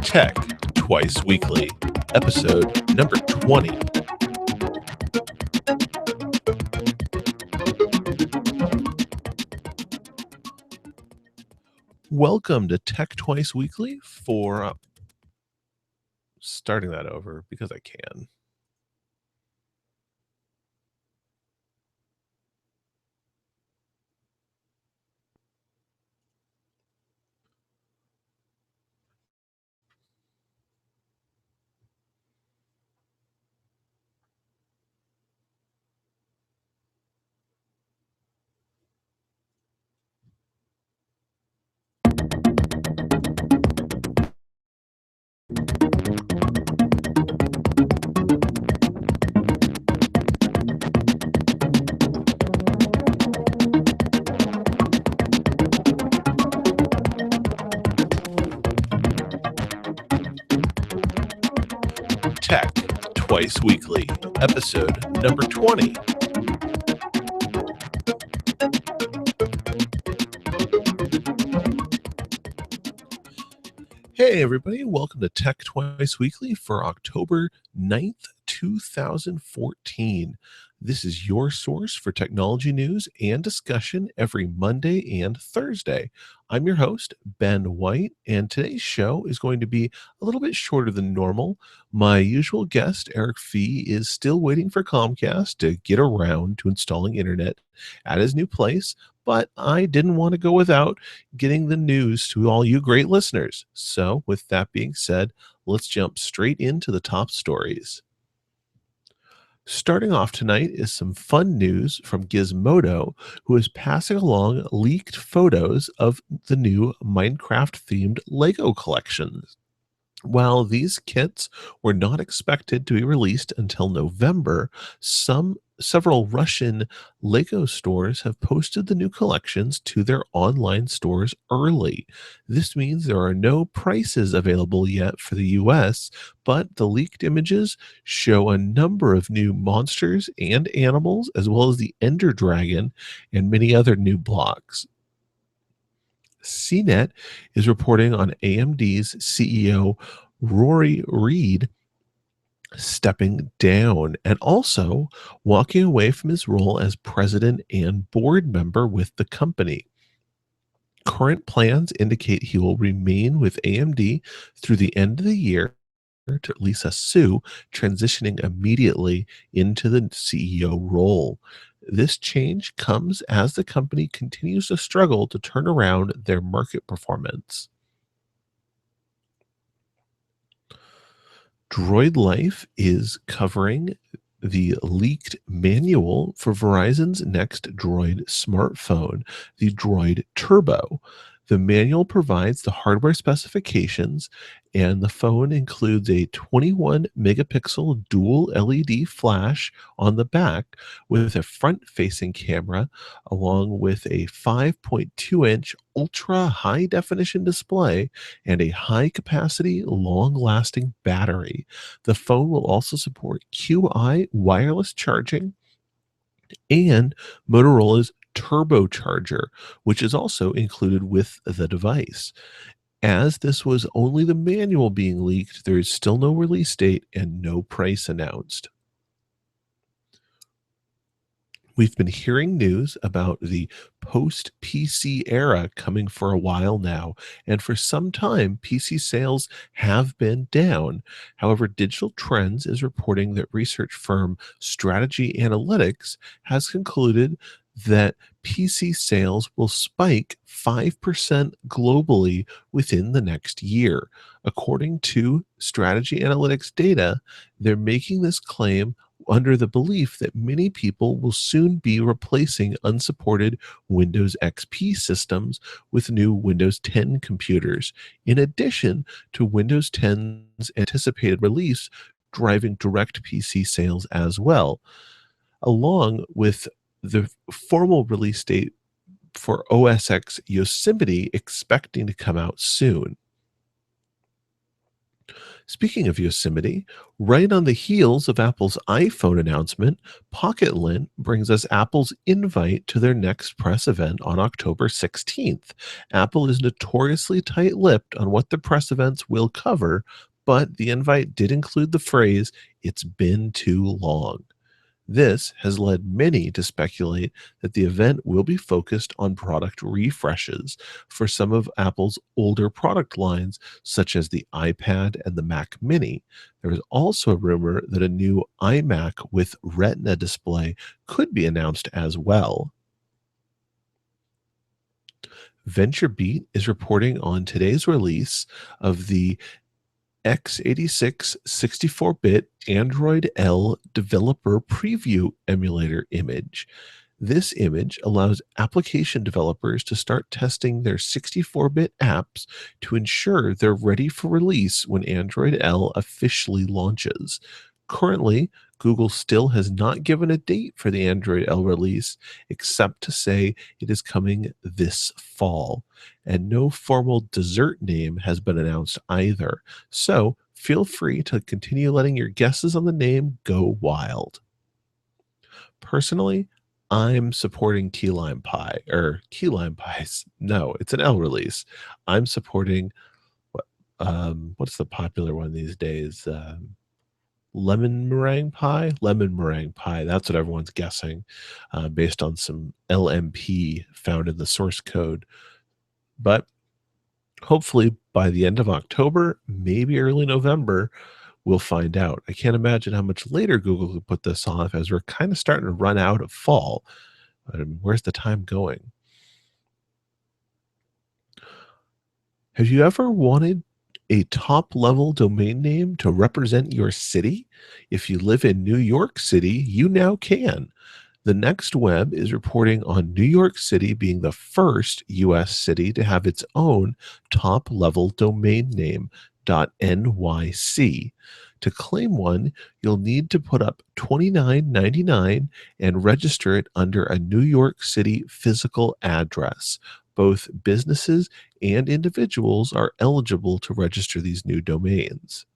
Tech Twice Weekly, episode number 20. Welcome to Tech Twice Weekly for starting that over because I can. Tech Twice Weekly, episode number 20. Hey, everybody, welcome to Tech Twice Weekly for October 9th, 2014. This is your source for technology news and discussion every Monday and Thursday. I'm your host, Ben White, and today's show is going to be a little bit shorter than normal. My usual guest, Eric Fee, is still waiting for Comcast to get around to installing internet at his new place, but I didn't want to go without getting the news to all you great listeners. So, with that being said, let's jump straight into the top stories. Starting off tonight is some fun news from Gizmodo, who is passing along leaked photos of the new Minecraft themed Lego collections. While these kits were not expected to be released until November, several Russian Lego stores have posted the new collections to their online stores early. This means there are no prices available yet for the US, but the leaked images show a number of new monsters and animals, as well as the Ender Dragon and many other new blocks. CNET is reporting on AMD's CEO Rory Reid stepping down and also walking away from his role as president and board member with the company. Current plans indicate he will remain with AMD through the end of the year to Lisa Su, transitioning immediately into the CEO role. This change comes as the company continues to struggle to turn around their market performance. Droid Life is covering the leaked manual for Verizon's next Droid smartphone, the Droid Turbo. The manual provides the hardware specifications, and the phone includes a 21 megapixel dual LED flash on the back with a front facing camera, along with a 5.2-inch ultra high definition display and a high capacity, long lasting battery. The phone will also support QI wireless charging and Motorola's turbocharger, which is also included with the device. As this was only the manual being leaked, there is still no release date and no price announced. We've been hearing news about the post PC era coming for a while now, and for some time, PC sales have been down. However, Digital Trends is reporting that research firm Strategy Analytics has concluded that PC sales will spike 5% globally within the next year. According to Strategy Analytics data, they're making this claim under the belief that many people will soon be replacing unsupported Windows XP systems with new Windows 10 computers, in addition to Windows 10's anticipated release driving direct PC sales as well, along with the formal release date for OS X Yosemite expecting to come out soon. Speaking of Yosemite, right on the heels of Apple's iPhone announcement, PocketLint brings us Apple's invite to their next press event on October 16th. Apple is notoriously tight lipped on what the press events will cover, but the invite did include the phrase, "It's been too long." This has led many to speculate that the event will be focused on product refreshes for some of Apple's older product lines, such as the iPad and the Mac Mini. There is also a rumor that a new iMac with Retina display could be announced as well. VentureBeat is reporting on today's release of the x86 64-bit Android L developer preview emulator image. This image allows application developers to start testing their 64-bit apps to ensure they're ready for release when Android L officially launches. Currently, Google still has not given a date for the Android L release, except to say it is coming this fall. And no formal dessert name has been announced either. So feel free to continue letting your guesses on the name go wild. Personally, I'm supporting key lime pie or key lime pies. No, it's an L release. I'm supporting what what's the popular one these days? Lemon meringue pie? Lemon meringue pie. That's what everyone's guessing, based on some LMP found in the source code. But hopefully by the end of October, maybe early November, we'll find out. I can't imagine how much later Google could put this off as we're kind of starting to run out of fall. Where's the time going? Have you ever wanted a top level domain name to represent your city? If you live in New York City, you now can. The Next Web is reporting on New York City being the first US city to have its own top level domain name, .nyc. To claim one, you'll need to put up $29.99 and register it under a New York City physical address. Both businesses and individuals are eligible to register these new domains.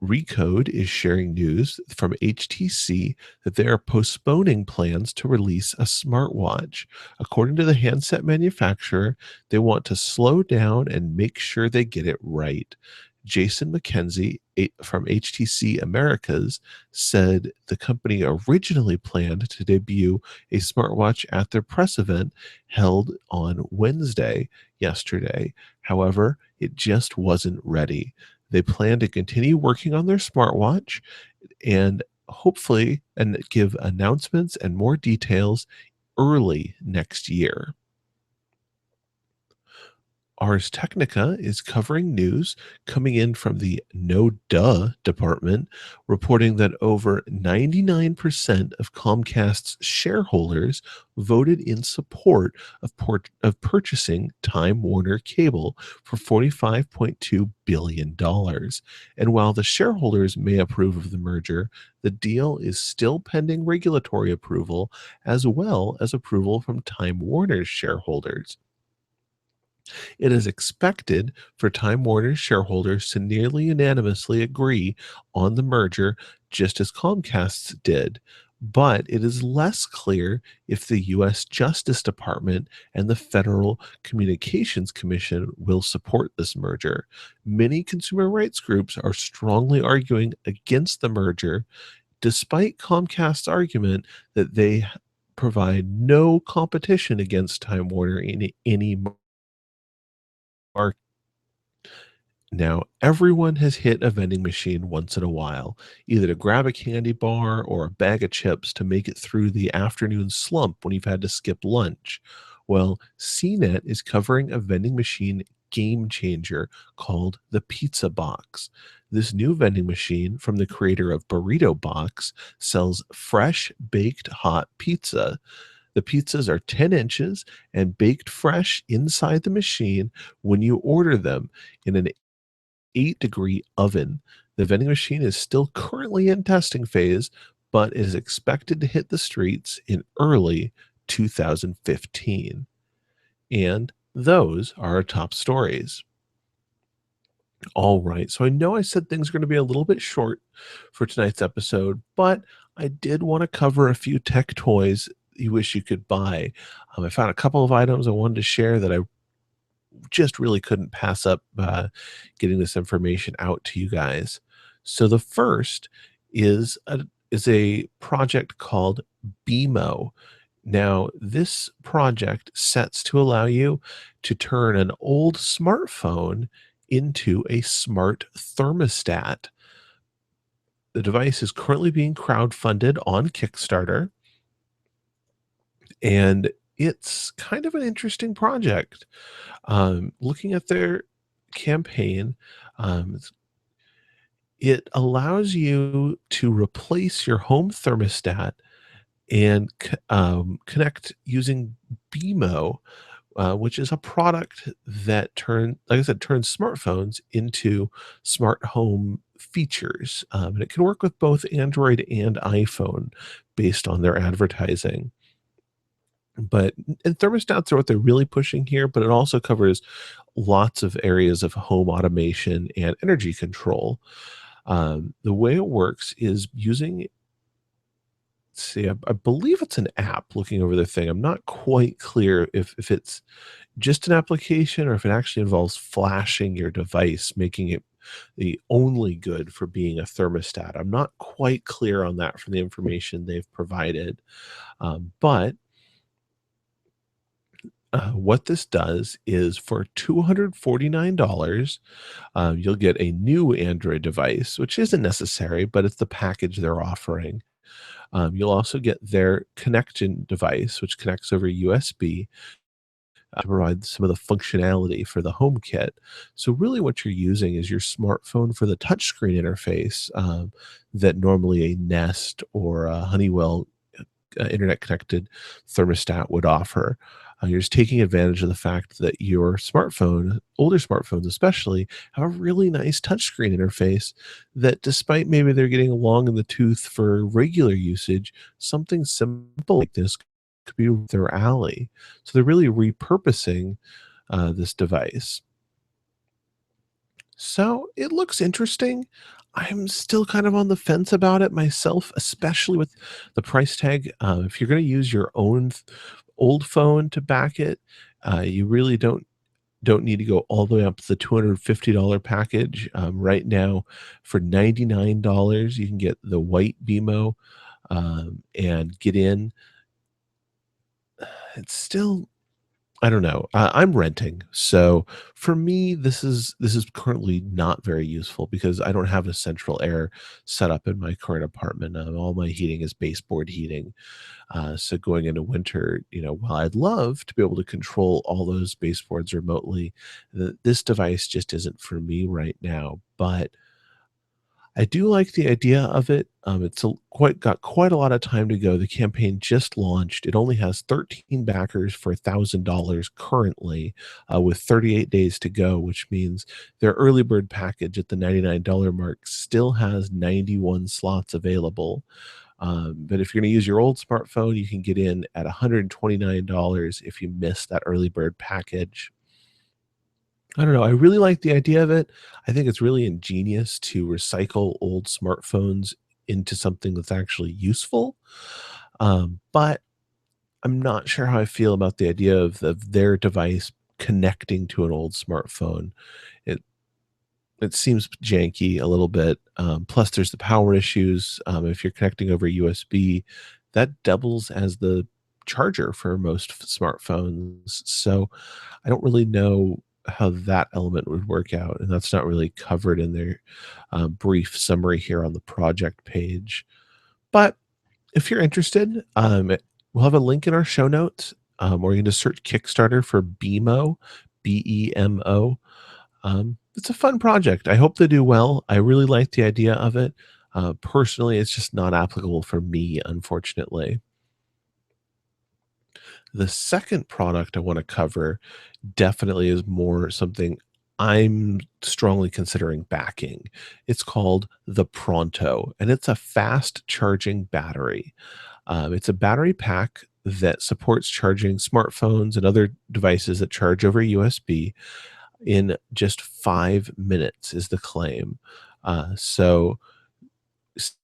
Recode is sharing news from HTC that they are postponing plans to release a smartwatch. According to the handset manufacturer, they want to slow down and make sure they get it right. Jason McKenzie from HTC Americas said the company originally planned to debut a smartwatch at their press event held on Wednesday, yesterday. However, it just wasn't ready. They plan to continue working on their smartwatch and hopefully and give announcements and more details early next year. Ars Technica is covering news coming in from the No Duh department, reporting that over 99% of Comcast's shareholders voted in support of purchasing Time Warner Cable for $45.2 billion. And while the shareholders may approve of the merger, the deal is still pending regulatory approval as well as approval from Time Warner's shareholders. It is expected for Time Warner's shareholders to nearly unanimously agree on the merger, just as Comcast's did. But it is less clear if the U.S. Justice Department and the Federal Communications Commission will support this merger. Many consumer rights groups are strongly arguing against the merger, despite Comcast's argument that they provide no competition against Time Warner in any market. Now, everyone has hit a vending machine once in a while, either to grab a candy bar or a bag of chips to make it through the afternoon slump when you've had to skip lunch. Well, CNET is covering a vending machine game changer called the Pizza Box. This new vending machine from the creator of Burrito Box sells fresh baked hot pizza. The pizzas are 10 inches and baked fresh inside the machine when you order them in an 8-degree oven. The vending machine is still currently in testing phase, but is expected to hit the streets in early 2015. And those are our top stories. All right. So I know I said things are going to be a little bit short for tonight's episode, but I did want to cover a few tech toys you wish you could buy. I found a couple of items I wanted to share that I just really couldn't pass up getting this information out to you guys. So the first is a project called BMO. Now, this project sets to allow you to turn an old smartphone into a smart thermostat. The device is currently being crowdfunded on Kickstarter, and it's kind of an interesting project. Looking at their campaign, it allows you to replace your home thermostat and connect using BMO, which is a product that like I said, turns smartphones into smart home features. And it can work with both Android and iPhone based on their advertising. But and thermostats are what they're really pushing here, but it also covers lots of areas of home automation and energy control. The way it works is using, see, I believe it's an app looking over the thing. I'm not quite clear if it's just an application or if it actually involves flashing your device, making it the only good for being a thermostat. I'm not quite clear on that from the information they've provided. But what this does is for $249, you'll get a new Android device, which isn't necessary, but it's the package they're offering. You'll also get their connection device, which connects over USB to provide some of the functionality for the home kit. So really what you're using is your smartphone for the touchscreen interface that normally a Nest or a Honeywell internet connected thermostat would offer. You're just taking advantage of the fact that your smartphone, older smartphones especially, have a really nice touchscreen interface that, despite maybe they're getting along in the tooth for regular usage, something simple like this could be their alley. So they're really repurposing this device. So it looks interesting. I'm still kind of on the fence about it myself, especially with the price tag. If you're going to use your own old phone to back it, you really don't need to go all the way up to the $250 package. Right now, for $99, you can get the white BMO and get in. It's still, I don't know. I'm renting, so for me, this is currently not very useful because I don't have a central air set up in my current apartment. All my heating is baseboard heating. So going into winter, while I'd love to be able to control all those baseboards remotely, this device just isn't for me right now. But I do like the idea of it. It's got quite a lot of time to go. The campaign just launched. It only has 13 backers for $1,000 currently, with 38 days to go, which means their early bird package at the $99 mark still has 91 slots available. But if you're going to use your old smartphone, you can get in at $129 if you miss that early bird package. I don't know. I really like the idea of it. I think it's really ingenious to recycle old smartphones into something that's actually useful. But I'm not sure how I feel about the idea of their device connecting to an old smartphone. It it seems janky a little bit. Plus, there's the power issues. If you're connecting over USB, that doubles as the charger for most smartphones. So I don't really know how that element would work out, and that's not really covered in their brief summary here on the project page. But if you're interested, we'll have a link in our show notes, or you can just search Kickstarter for BMO, BEMO. It's a fun project. I hope they do well. I really like the idea of it. Personally, it's just not applicable for me, unfortunately. The second product I want to cover definitely is more something I'm strongly considering backing. It's called the Pronto, and it's a fast charging battery. It's a battery pack that supports charging smartphones and other devices that charge over USB. in just 5 minutes, is the claim. So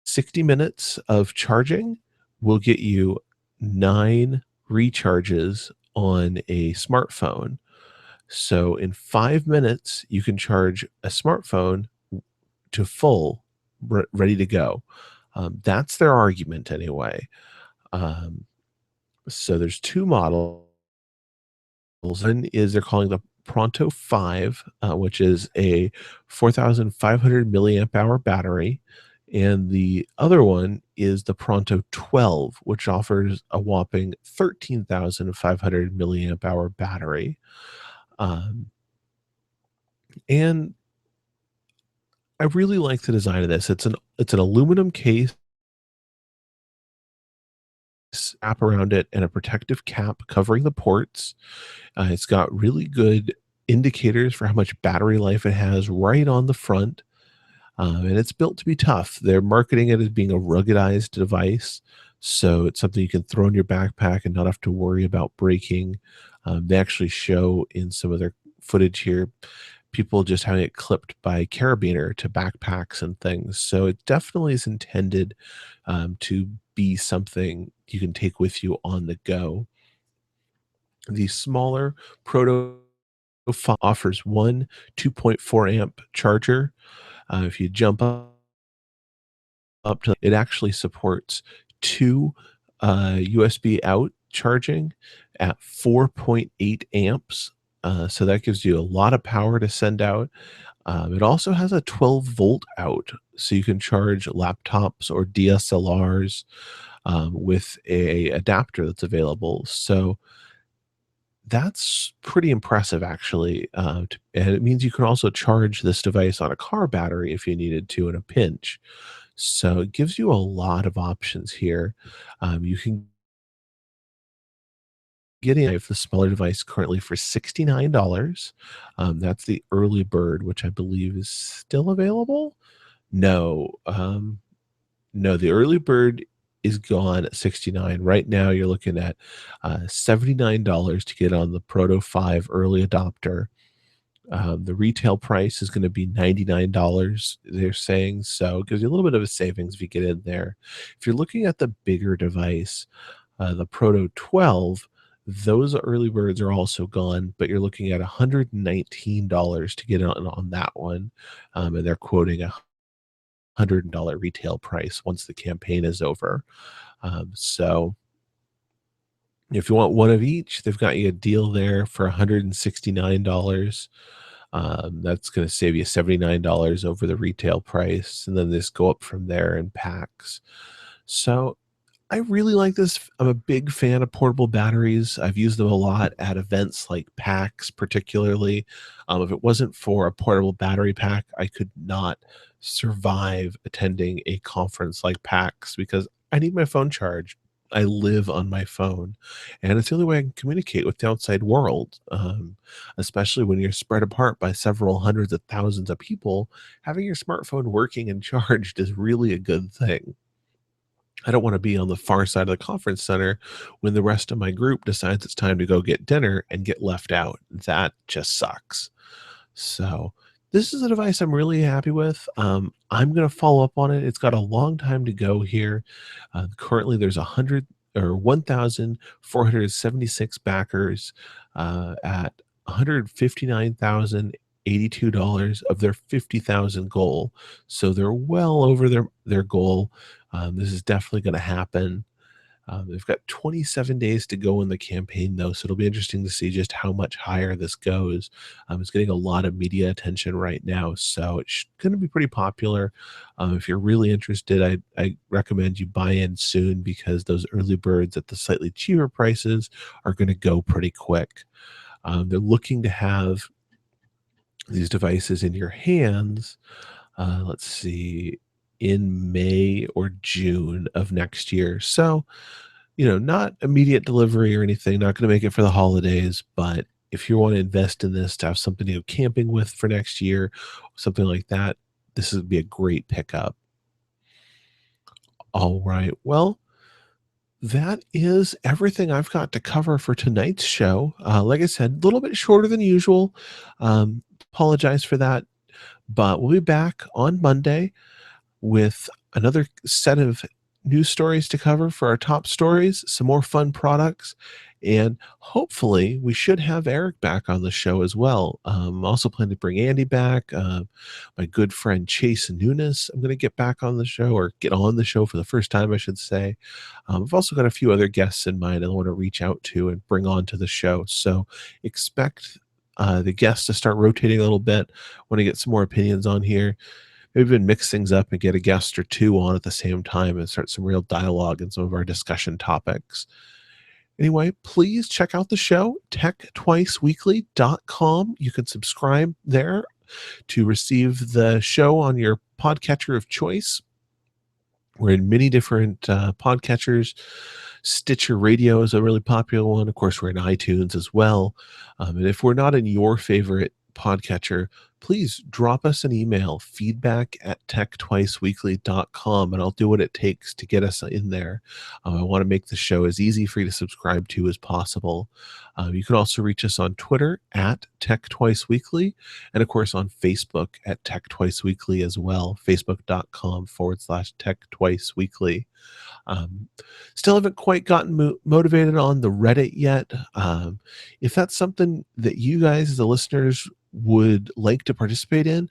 60 minutes of charging will get you 9 recharges on a smartphone. So in 5 minutes, you can charge a smartphone to full, ready to go. That's their argument anyway. Um, so there's two models. One is they're calling the Pronto 5, which is a 4,500 milliamp hour battery. And the other one is the Pronto 12, which offers a whopping 13,500 milliamp hour battery. Um, and I really like the design of this. It's an aluminum case, wrap around it, and a protective cap covering the ports. It's got really good indicators for how much battery life it has right on the front, and it's built to be tough. They're marketing it as being a ruggedized device, so it's something you can throw in your backpack and not have to worry about breaking. They actually show in some of their footage here people just having it clipped by carabiner to backpacks and things. So it definitely is intended to be something you can take with you on the go. The smaller Proto 5 offers one 2.4 amp charger. If you jump up to it, actually supports two USB out charging at 4.8 amps. So that gives you a lot of power to send out. It also has a 12-volt out, so you can charge laptops or DSLRs with a adapter that's available. So that's pretty impressive, actually. And it means you can also charge this device on a car battery if you needed to in a pinch. So it gives you a lot of options here. You can get in the smaller device currently for $69. That's the early bird, which I believe is still available. No, no, the early bird is gone at 69. Right now, you're looking at $79 to get on the Proto 5 early adopter. The retail price is going to be $99, they're saying. So it gives you a little bit of a savings if you get in there. If you're looking at the bigger device, the Proto 12, those early birds are also gone, but you're looking at $119 to get on that one. And they're quoting a $100 retail price once the campaign is over. So if you want one of each, they've got you a deal there for $169. That's going to save you $79 over the retail price, and then just go up from there in packs. So I really like this. I'm a big fan of portable batteries. I've used them a lot at events like PAX, particularly. If it wasn't for a portable battery pack, I could not survive attending a conference like PAX because I need my phone charged. I live on my phone, and it's the only way I can communicate with the outside world. Especially when you're spread apart by several hundreds of thousands of people, having your smartphone working and charged is really a good thing. I don't want to be on the far side of the conference center when the rest of my group decides it's time to go get dinner and get left out. That just sucks. So, this is a device I'm really happy with. I'm going to follow up on it. It's got a long time to go here. Currently, there's 100 or 1,476 backers at $159,082 of their 50,000 goal. So they're well over their goal. This is definitely going to happen. They've got 27 days to go in the campaign, though, so it'll be interesting to see just how much higher this goes. It's getting a lot of media attention right now, so it's going to be pretty popular. If you're really interested, I recommend you buy in soon because those early birds at the slightly cheaper prices are going to go pretty quick. They're looking to have these devices in your hands, let's see, in May or June of next year. So, not immediate delivery or anything, not going to make it for the holidays, but if you want to invest in this to have something to go camping with for next year, something like that, this would be a great pickup. All right. Well, That is everything I've got to cover for tonight's show. Like I said, a little bit shorter than usual. Apologize for that, but we'll be back on Monday with another set of news stories to cover for our top stories, some more fun products, and hopefully we should have Eric back on the show as well. Also plan to bring Andy back. My good friend Chase Nunes, I'm going to get back on the show, or get on the show for the first time, I should say. I've also got a few other guests in mind I want to reach out to and bring on to the show. So expect the guests to start rotating a little bit. Want to get some more opinions on here. Maybe even mix things up and get a guest or two on at the same time and start some real dialogue in some of our discussion topics. Anyway, please check out the show, techtwiceweekly.com. You can subscribe there to receive the show on your podcatcher of choice. We're in many different podcatchers. Stitcher Radio is a really popular one. Of course, we're in iTunes as well. And if we're not in your favorite podcatcher, please drop us an email, feedback@techtwiceweekly.com, and I'll do what it takes to get us in there. I want to make the show as easy for you to subscribe to as possible. You can also reach us on Twitter @TechTwiceWeekly, and of course on Facebook @TechTwiceWeekly as well, facebook.com/TechTwiceWeekly. Um, Still haven't quite gotten motivated on the Reddit yet. If that's something that you guys, the listeners, would like to participate in,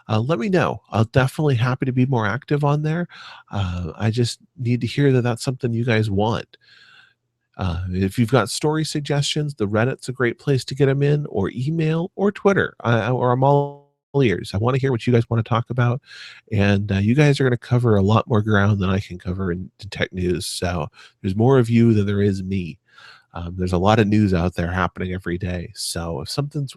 let me know. I'll definitely happy to be more active on there. I just need to hear that that's something you guys want. If you've got story suggestions, the Reddit's a great place to get them in, or email, or Twitter, or I'm all ears. I want to hear what you guys want to talk about, and you guys are going to cover a lot more ground than I can cover in tech news. So there's more of you than there is me. There's a lot of news out there happening every day. So if something's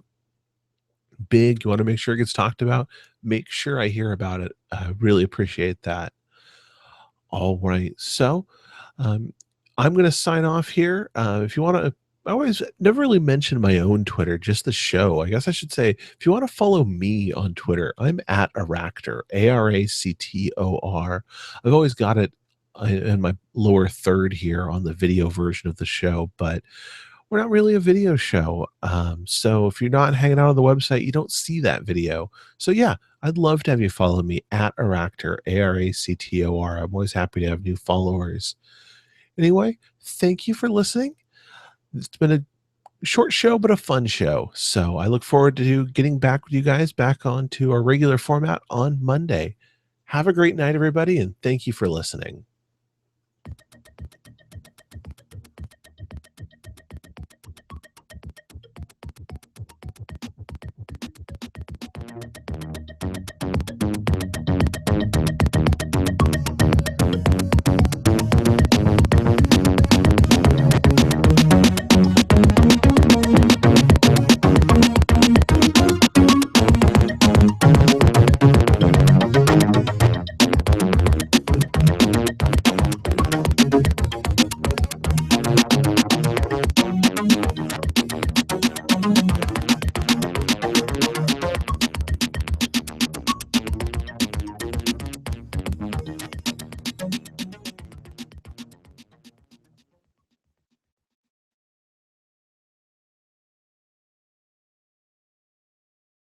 big, you want to make sure it gets talked about, make sure I hear about it. I really appreciate that. All right. So um, I'm going to sign off here. If you want to, I always never really mention my own Twitter, just the show. I guess I should say, if you want to follow me on Twitter, I'm at Aractor, Aractor. I've always got it in my lower third here on the video version of the show, but we're not really a video show. So if you're not hanging out on the website, you don't see that video. So yeah, I'd love to have you follow me at Aractor, Aractor. I'm always happy to have new followers. Anyway, thank you for listening. It's been a short show, but a fun show. So I look forward to getting back with you guys back onto our regular format on Monday. Have a great night, everybody, and thank you for listening.